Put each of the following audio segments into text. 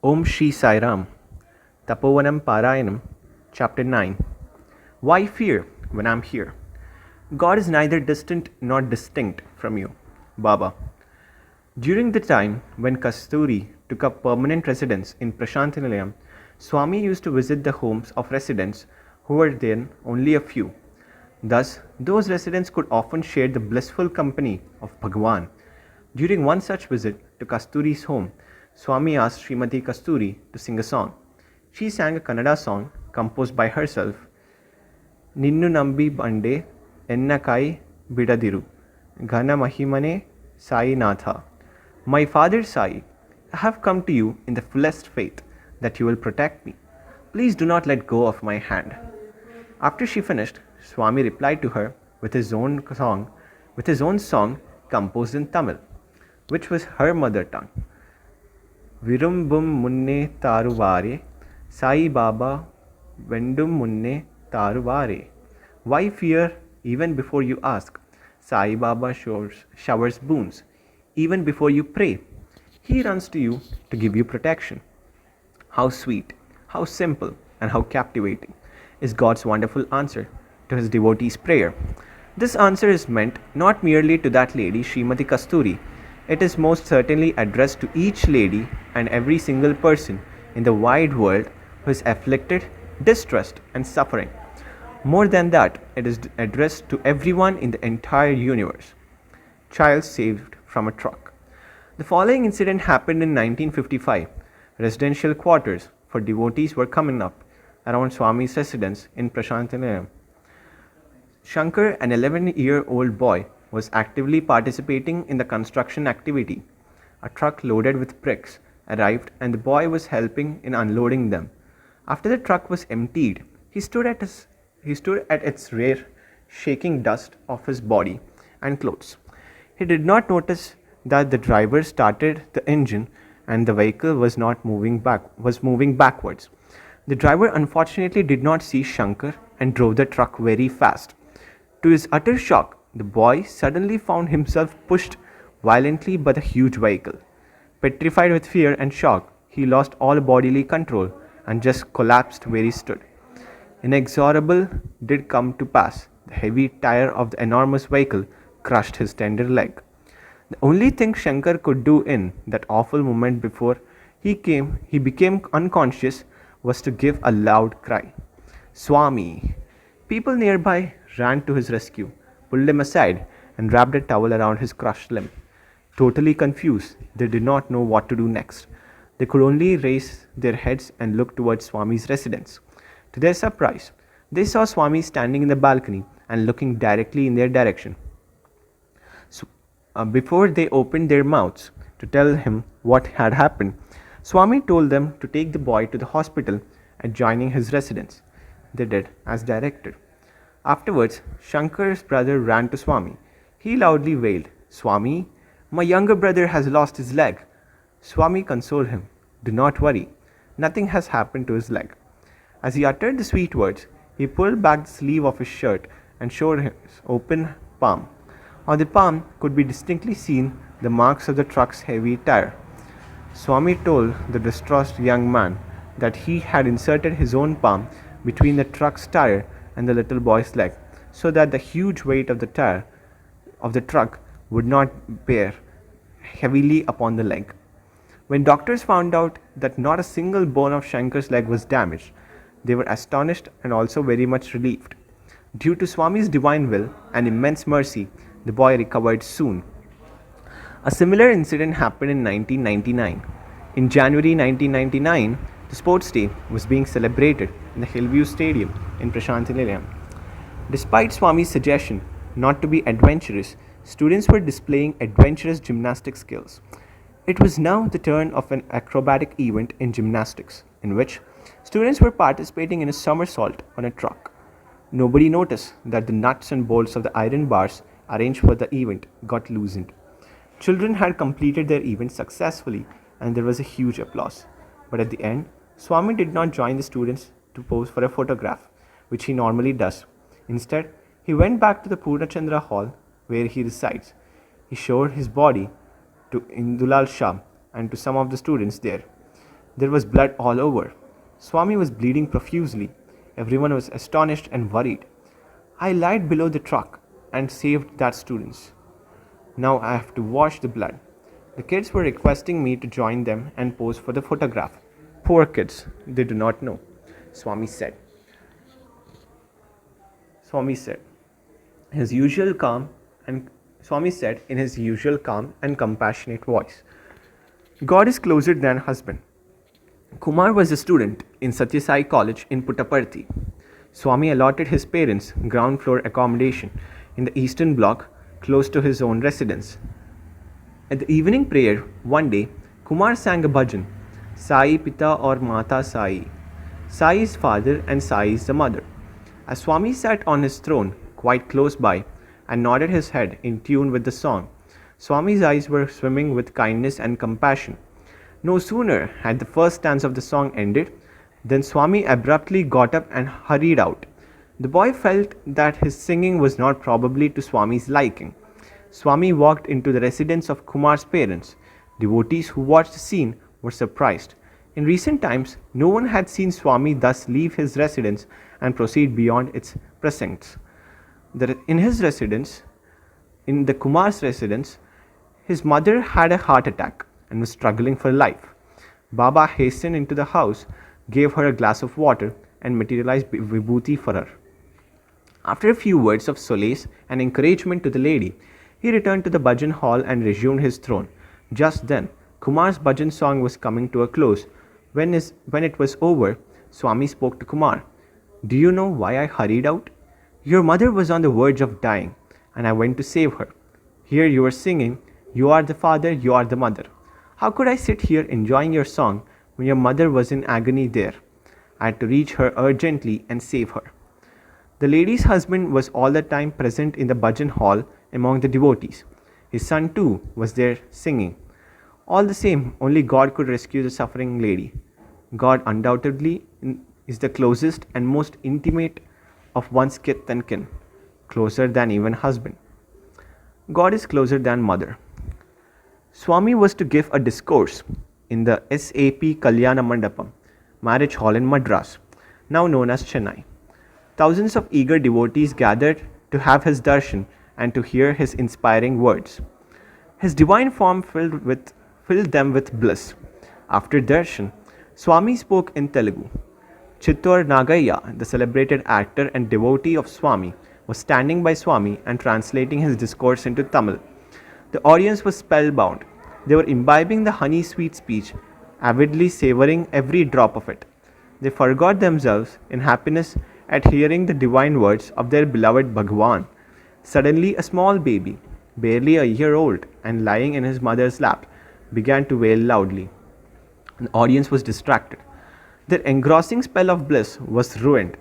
Om Shri Sai Ram. Tapovanam Parayanam, Chapter 9. Why fear when I'm here? God is neither distant nor distinct from you. Baba. During the time when Kasturi took up permanent residence in Prashantinilayam, Swami used to visit the homes of residents who were then only a few. Thus, those residents could often share the blissful company of Bhagwan. During one such visit to Kasturi's home, Swami asked Srimati Kasturi to sing a song. She sang a Kannada song composed by herself, Ninnu Nambi Bande Ennakai Bidadiru, Ghana Mahimane Sai Natha. My father Sai, I have come to you in the fullest faith that you will protect me. Please do not let go of my hand. After she finished, Swami replied to her with his own song composed in Tamil, which was her mother tongue. Virumbum munne taruvare, Sai Baba vendum munne taruvare. Why fear even before you ask? Sai Baba showers boons even before you pray. He runs to you to give you protection. How sweet, how simple, and how captivating is God's wonderful answer to his devotee's prayer. This answer is meant not merely to that lady, Srimati Kasturi. It is most certainly addressed to each lady and every single person in the wide world who is afflicted, distressed, and suffering. More than that, it is addressed to everyone in the entire universe. Child saved from a truck. The following incident happened in 1955. Residential quarters for devotees were coming up around Swami's residence in Prashantinilayam. Shankar, an 11-year-old boy, was actively participating in the construction activity. A truck loaded with bricks arrived and the boy was helping in unloading them. After the truck was emptied, he stood at its rear, shaking dust off his body and clothes. He did not notice that the driver started the engine and the vehicle was moving backwards. The driver unfortunately did not see Shankar and drove the truck very fast. To his utter shock, the boy suddenly found himself pushed violently by the huge vehicle. Petrified with fear and shock, he lost all bodily control and just collapsed where he stood. Inexorable did come to pass. The heavy tire of the enormous vehicle crushed his tender leg. The only thing Shankar could do in that awful moment before he became unconscious was to give a loud cry. Swami! People nearby ran to his rescue, pulled him aside, and wrapped a towel around his crushed limb. Totally confused, they did not know what to do next. They could only raise their heads and look towards Swami's residence. To their surprise, they saw Swami standing in the balcony and looking directly in their direction. Before they opened their mouths to tell him what had happened, Swami told them to take the boy to the hospital adjoining his residence. They did as directed. Afterwards, Shankar's brother ran to Swami. He loudly wailed, Swami, my younger brother has lost his leg. Swami consoled him. Do not worry. Nothing has happened to his leg. As he uttered the sweet words, he pulled back the sleeve of his shirt and showed his open palm. On the palm could be distinctly seen the marks of the truck's heavy tire. Swami told the distressed young man that he had inserted his own palm between the truck's tire and the little boy's leg, so that the huge weight of the tire of the truck would not bear heavily upon the leg. When doctors found out that not a single bone of Shankar's leg was damaged, they were astonished and also very much relieved. Due to Swami's divine will and immense mercy, the boy recovered soon. A similar incident happened in 1999. In January 1999, the sports day was being celebrated in the Hillview Stadium in Prashantinilayam. Despite Swami's suggestion not to be adventurous, students were displaying adventurous gymnastic skills. It was now the turn of an acrobatic event in gymnastics, in which students were participating in a somersault on a truck. Nobody noticed that the nuts and bolts of the iron bars arranged for the event got loosened. Children had completed their event successfully and there was a huge applause. But at the end, Swami did not join the students to pose for a photograph, which he normally does. Instead, he went back to the Purnachandra hall where he resides. He showed his body to Indulal Shah and to some of the students there. There was blood all over. Swami was bleeding profusely. Everyone was astonished and worried. I lied below the truck and saved that students. Now I have to wash the blood. The kids were requesting me to join them and pose for the photograph. Poor kids, they do not know, Swami said. Swami said, his usual calm and Swami said in his usual calm and compassionate voice, God is closer than husband. Kumar was a student in Satya Sai College in Puttaparthi. Swami allotted his parents ground floor accommodation in the eastern block close to his own residence. At the evening prayer one day, Kumar sang a bhajan, Sai Pita or Mata Sai. Sai is father and Sai is the mother. As Swami sat on his throne quite close by and nodded his head in tune with the song, Swami's eyes were swimming with kindness and compassion. No sooner had the first stanza of the song ended than Swami abruptly got up and hurried out. The boy felt that his singing was not probably to Swami's liking. Swami walked into the residence of Kumar's parents. Devotees who watched the scene were surprised. In recent times, no one had seen Swami thus leave his residence and proceed beyond its precincts. In the Kumar's residence, his mother had a heart attack and was struggling for life. Baba hastened into the house, gave her a glass of water, and materialized vibhuti for her. After a few words of solace and encouragement to the lady, he returned to the bhajan hall and resumed his throne. Just then, Kumar's bhajan song was coming to a close. When it was over, Swami spoke to Kumar. Do you know why I hurried out? Your mother was on the verge of dying, and I went to save her. Here you are singing, you are the father, you are the mother. How could I sit here enjoying your song when your mother was in agony there? I had to reach her urgently and save her. The lady's husband was all the time present in the bhajan hall among the devotees. His son too was there singing. All the same, only God could rescue the suffering lady. God undoubtedly is the closest and most intimate of one's kith and kin, closer than even husband. God is closer than mother. Swami was to give a discourse in the SAP Kalyana Mandapam, marriage hall in Madras, now known as Chennai. Thousands of eager devotees gathered to have his darshan and to hear his inspiring words. His divine form filled them with bliss. After darshan, Swami spoke in Telugu. Chittor Nagaya, the celebrated actor and devotee of Swami, was standing by Swami and translating his discourse into Tamil. The audience was spellbound. They were imbibing the honey-sweet speech, avidly savoring every drop of it. They forgot themselves in happiness at hearing the divine words of their beloved Bhagwan. Suddenly, a small baby, barely a year old and lying in his mother's lap, began to wail loudly. The audience was distracted. Their engrossing spell of bliss was ruined.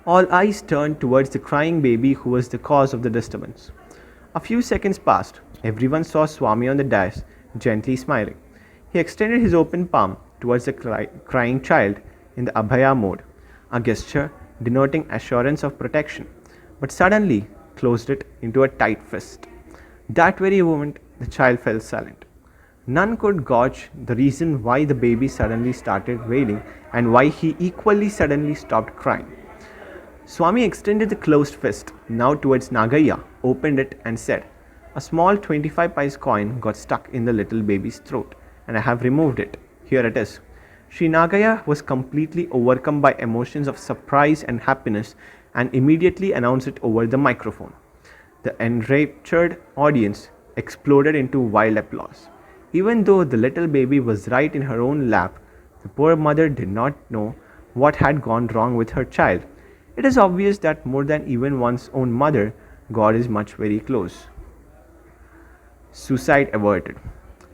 All eyes turned towards the crying baby who was the cause of the disturbance. A few seconds passed. Everyone saw Swami on the dais, gently smiling. He extended his open palm towards the crying child in the Abhaya mode, a gesture denoting assurance of protection, but suddenly closed it into a tight fist. That very moment, the child fell silent. None could gauge the reason why the baby suddenly started wailing and why he equally suddenly stopped crying. Swami extended the closed fist, now towards Nagaya, opened it and said, A small 25 paise coin got stuck in the little baby's throat, and I have removed it. Here it is. Sri Nagaya was completely overcome by emotions of surprise and happiness and immediately announced it over the microphone. The enraptured audience exploded into wild applause. Even though the little baby was right in her own lap, the poor mother did not know what had gone wrong with her child. It is obvious that more than even one's own mother, God is much very close. Suicide averted.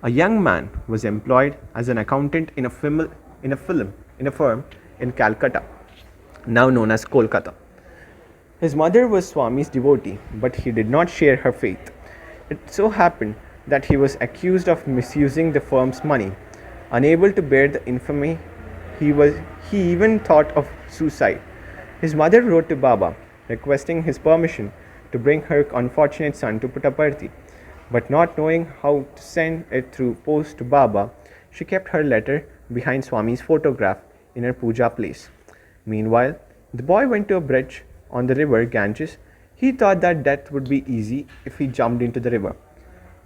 A young man was employed as an accountant in a firm in Calcutta, now known as Kolkata. His mother was Swami's devotee, but he did not share her faith. It so happened that he was accused of misusing the firm's money. Unable to bear the infamy, he even thought of suicide. His mother wrote to Baba, requesting his permission to bring her unfortunate son to Puttaparthi. But not knowing how to send it through post to Baba, she kept her letter behind Swami's photograph in her puja place. Meanwhile, the boy went to a bridge on the river Ganges. He thought that death would be easy if he jumped into the river.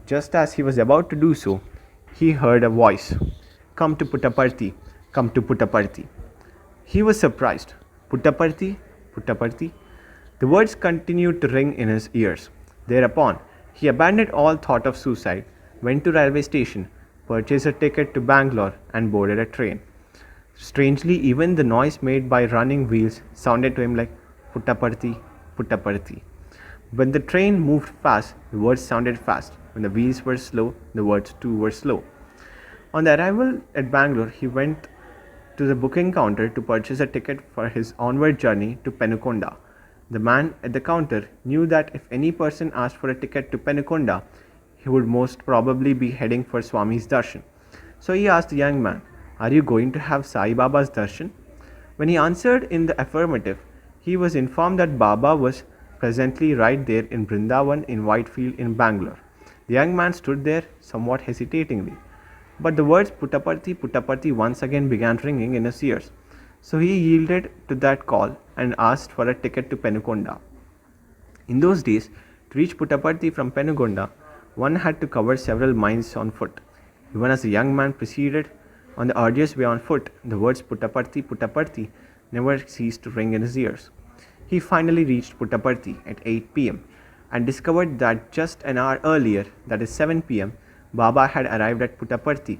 Just as he was about to do so, he heard a voice, "Come to Puttaparthi, come to Puttaparthi." He was surprised. Puttaparthi, Puttaparthi. The words continued to ring in his ears. Thereupon, he abandoned all thought of suicide, went to railway station, purchased a ticket to Bangalore, and boarded a train. Strangely, even the noise made by running wheels sounded to him like Puttaparthi, Puttaparthi. When the train moved fast, the words sounded fast. When the wheels were slow, the words too were slow. On the arrival at Bangalore, he went to the booking counter to purchase a ticket for his onward journey to Penukonda. The man at the counter knew that if any person asked for a ticket to Penukonda, he would most probably be heading for Swami's darshan. So he asked the young man, "Are you going to have Sai Baba's darshan?" When he answered in the affirmative, he was informed that Baba was presently right there in Brindavan in Whitefield in Bangalore. The young man stood there somewhat hesitatingly, but the words Puttaparthi, Puttaparthi once again began ringing in his ears. So he yielded to that call and asked for a ticket to Penukonda. In those days, to reach Puttaparthi from Penukonda, one had to cover several miles on foot. Even as the young man proceeded on the arduous way on foot, the words Puttaparthi, Puttaparthi never ceased to ring in his ears. He finally reached Puttaparthi at 8 p.m. and discovered that just an hour earlier, that is 7 p.m., Baba had arrived at Puttaparthi.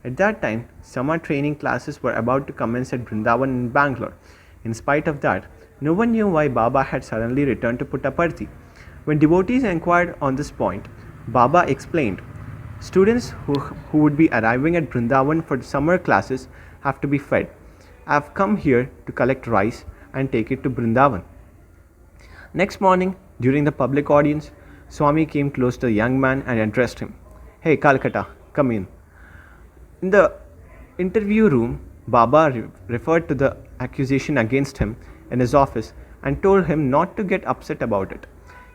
At that time, summer training classes were about to commence at Brindavan in Bangalore. In spite of that, no one knew why Baba had suddenly returned to Puttaparthi. When devotees inquired on this point, Baba explained, "Students who would be arriving at Brindavan for summer classes have to be fed. I have come here to collect rice and take it to Brindavan." Next morning, during the public audience, Swami came close to the young man and addressed him. "Hey, Calcutta, come in." In the interview room, Baba referred to the accusation against him in his office and told him not to get upset about it.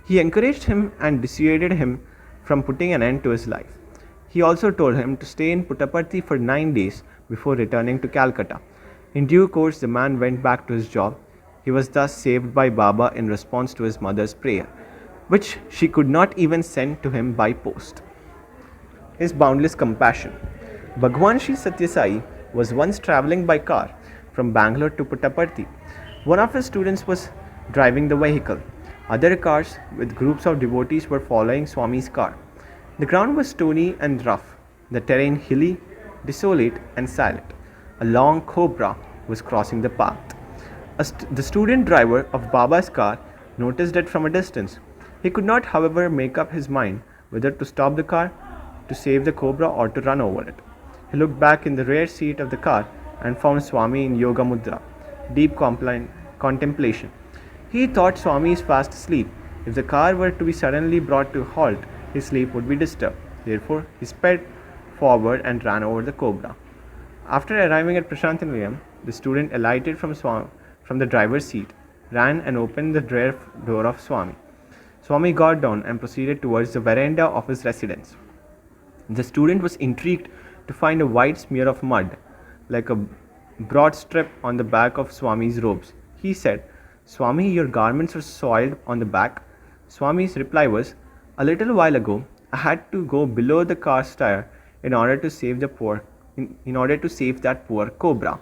He encouraged him and dissuaded him from putting an end to his life. He also told him to stay in Puttaparthi for 9 days before returning to Calcutta. In due course, the man went back to his job. He was thus saved by Baba in response to his mother's prayer, which she could not even send to him by post. His boundless compassion. Bhagwan Shri Satya Sai was once travelling by car from Bangalore to Puttaparthi. One of his students was driving the vehicle. Other cars with groups of devotees were following Swami's car. The ground was stony and rough, the terrain hilly, desolate and silent. A long cobra was crossing the path. The student driver of Baba's car noticed it from a distance. He could not, however, make up his mind whether to stop the car, to save the cobra, or to run over it. He looked back in the rear seat of the car and found Swami in Yoga Mudra, deep contemplation. He thought Swami is fast asleep. If the car were to be suddenly brought to a halt, his sleep would be disturbed. Therefore, he sped forward and ran over the cobra. After arriving at Prashanthanilayam, the student alighted from the driver's seat, ran and opened the rear door of Swami. Swami got down and proceeded towards the veranda of his residence. The student was intrigued to find a white smear of mud, like a broad strip on the back of Swami's robes. He said, "Swami, your garments are soiled on the back." Swami's reply was, "A little while ago, I had to go below the car's tire in order to save that poor cobra."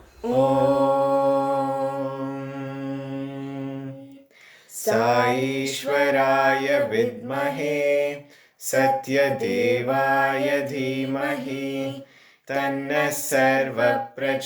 साईश्वराय विद्महे सत्यदेवाय धीमहि तन्नः सर्वप्रचोदयात्।